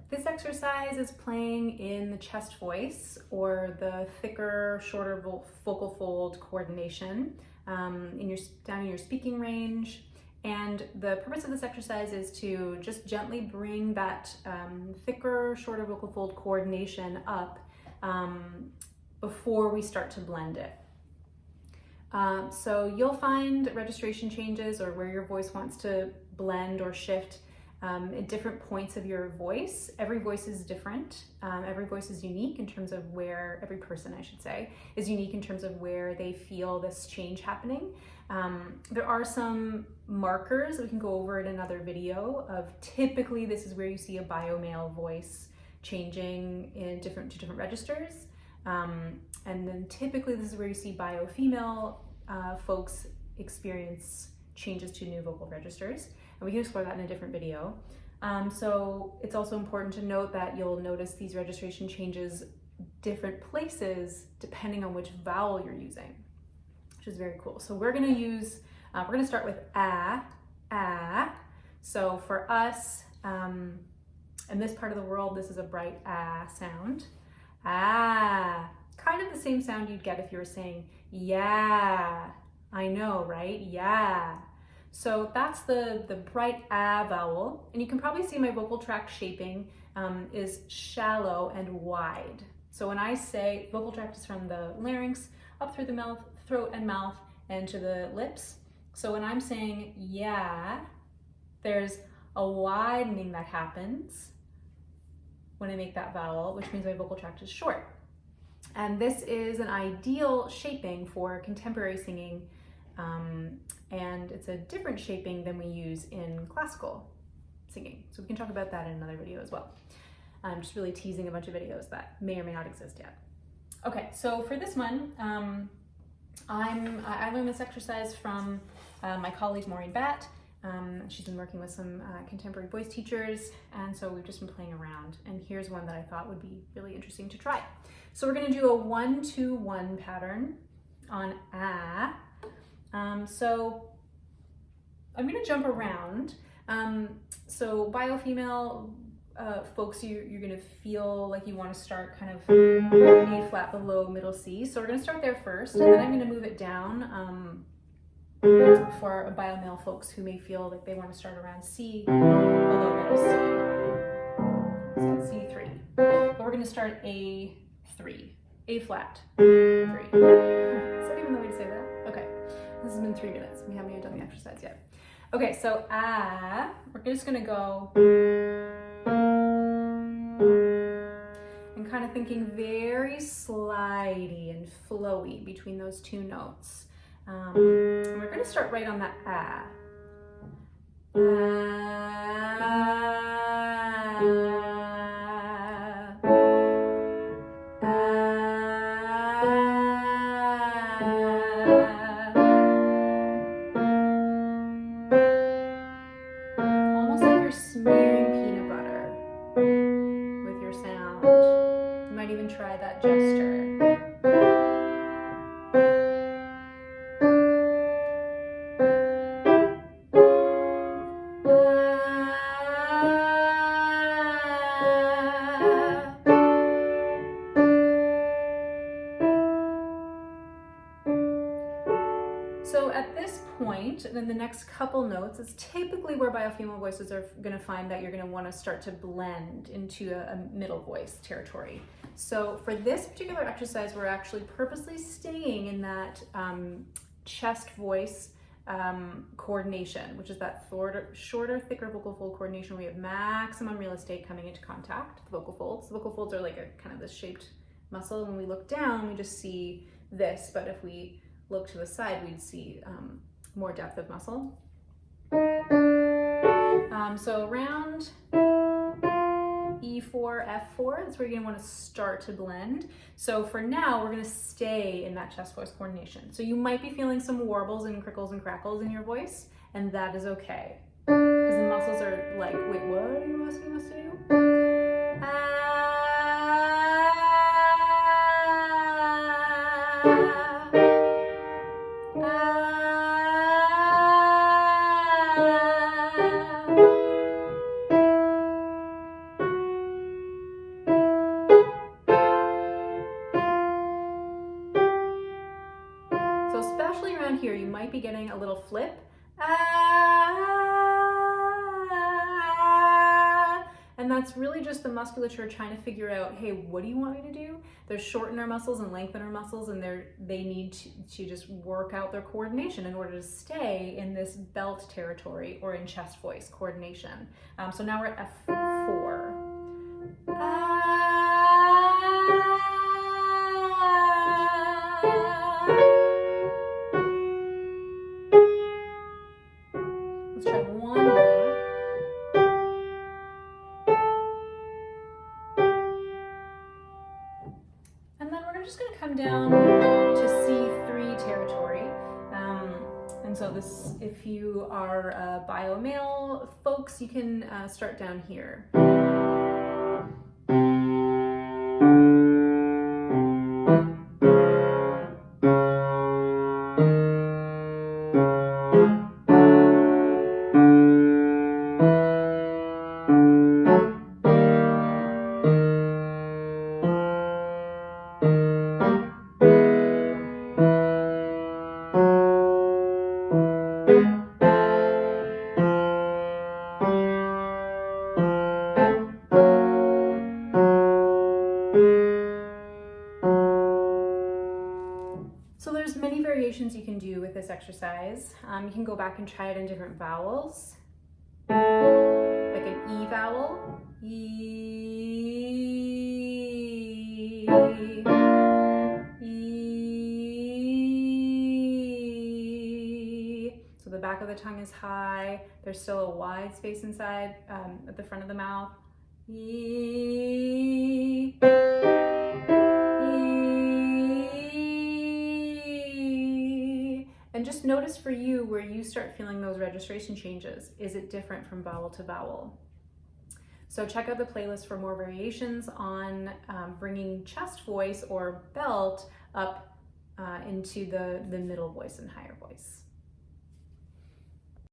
This exercise is playing in the chest voice, or the thicker, shorter vocal fold coordination down in your speaking range. And the purpose of this exercise is to just gently bring that thicker, shorter vocal fold coordination up before we start to blend it. So you'll find registration changes, or where your voice wants to blend or shift at different points of your voice. Every voice is different. Every voice is unique in terms of where, every person I should say, is unique in terms of where they feel this change happening. There are some markers that we can go over in another video of, typically this is where you see a bio-male voice changing to different registers. And then typically this is where you see bio-female folks experience changes to new vocal registers. And we can explore that in a different video. So it's also important to note that you'll notice these registration changes different places depending on which vowel you're using, which is very cool. So we're gonna start with ah. So for us, in this part of the world, this is a bright ah sound. Ah, kind of the same sound you'd get if you were saying yeah. I know, right? Yeah. So that's the bright ah vowel, and you can probably see my vocal tract shaping is shallow and wide. So when I say, vocal tract is from the larynx up through the mouth, throat and mouth, and to the lips. So when I'm saying yeah, there's a widening that happens when I make that vowel, which means my vocal tract is short. And this is an ideal shaping for contemporary singing, and it's a different shaping than we use in classical singing. So we can talk about that in another video as well. I'm just really teasing a bunch of videos that may or may not exist yet. Okay, so for this one, I learned this exercise from my colleague Maureen Batt. She's been working with some contemporary voice teachers, and so we've just been playing around. And here's one that I thought would be really interesting to try. So we're going to do a 1-2-1 pattern on ah. So I'm going to jump around. So bio-female folks, you're going to feel like you want to start kind of A flat below middle C. So we're going to start there first, and then I'm going to move it down for bio-male folks who may feel like they want to start around C below middle C. So it's C3. But we're going to start A3. A flat 3. Is that even the way to say that? Okay. This has been 3 minutes. We haven't even done the exercise yet. Okay, so ah, we're just gonna go and kind of thinking very slidey and flowy between those two notes. And we're gonna start right on that ah. So at this point, then the next couple notes is typically where bio-female voices are going to find that you're going to want to start to blend into a middle voice territory. So for this particular exercise, we're actually purposely staying in that chest voice coordination, which is that shorter, thicker vocal fold coordination where we have maximum real estate coming into contact with the vocal folds. The vocal folds are like a kind of this shaped muscle. When we look down, we just see this, but if we look to the side, we'd see more depth of muscle. So around E4, F4, that's where you're gonna wanna start to blend. So for now, we're gonna stay in that chest voice coordination. So you might be feeling some warbles and crickles and crackles in your voice, and that is okay. Because the muscles are like, wait, what are you asking us to do? be getting a little flip. And that's really just the musculature trying to figure out, hey, what do you want me to do? They're shorten our muscles and lengthen our muscles, and they need to just work out their coordination in order to stay in this belt territory or in chest voice coordination. So now we're at F4. Let's try one more. And then we're just going to come down to C3 territory. And so this, if you are bio male folks, you can start down here. So there's many variations you can do with this exercise. You can go back and try it in different vowels, like an E vowel. E, E. So the back of the tongue is high. There's still a wide space inside at the front of the mouth. E. And just notice for you where you start feeling those registration changes. Is it different from vowel to vowel? So check out the playlist for more variations on bringing chest voice or belt up into the middle voice and higher voice.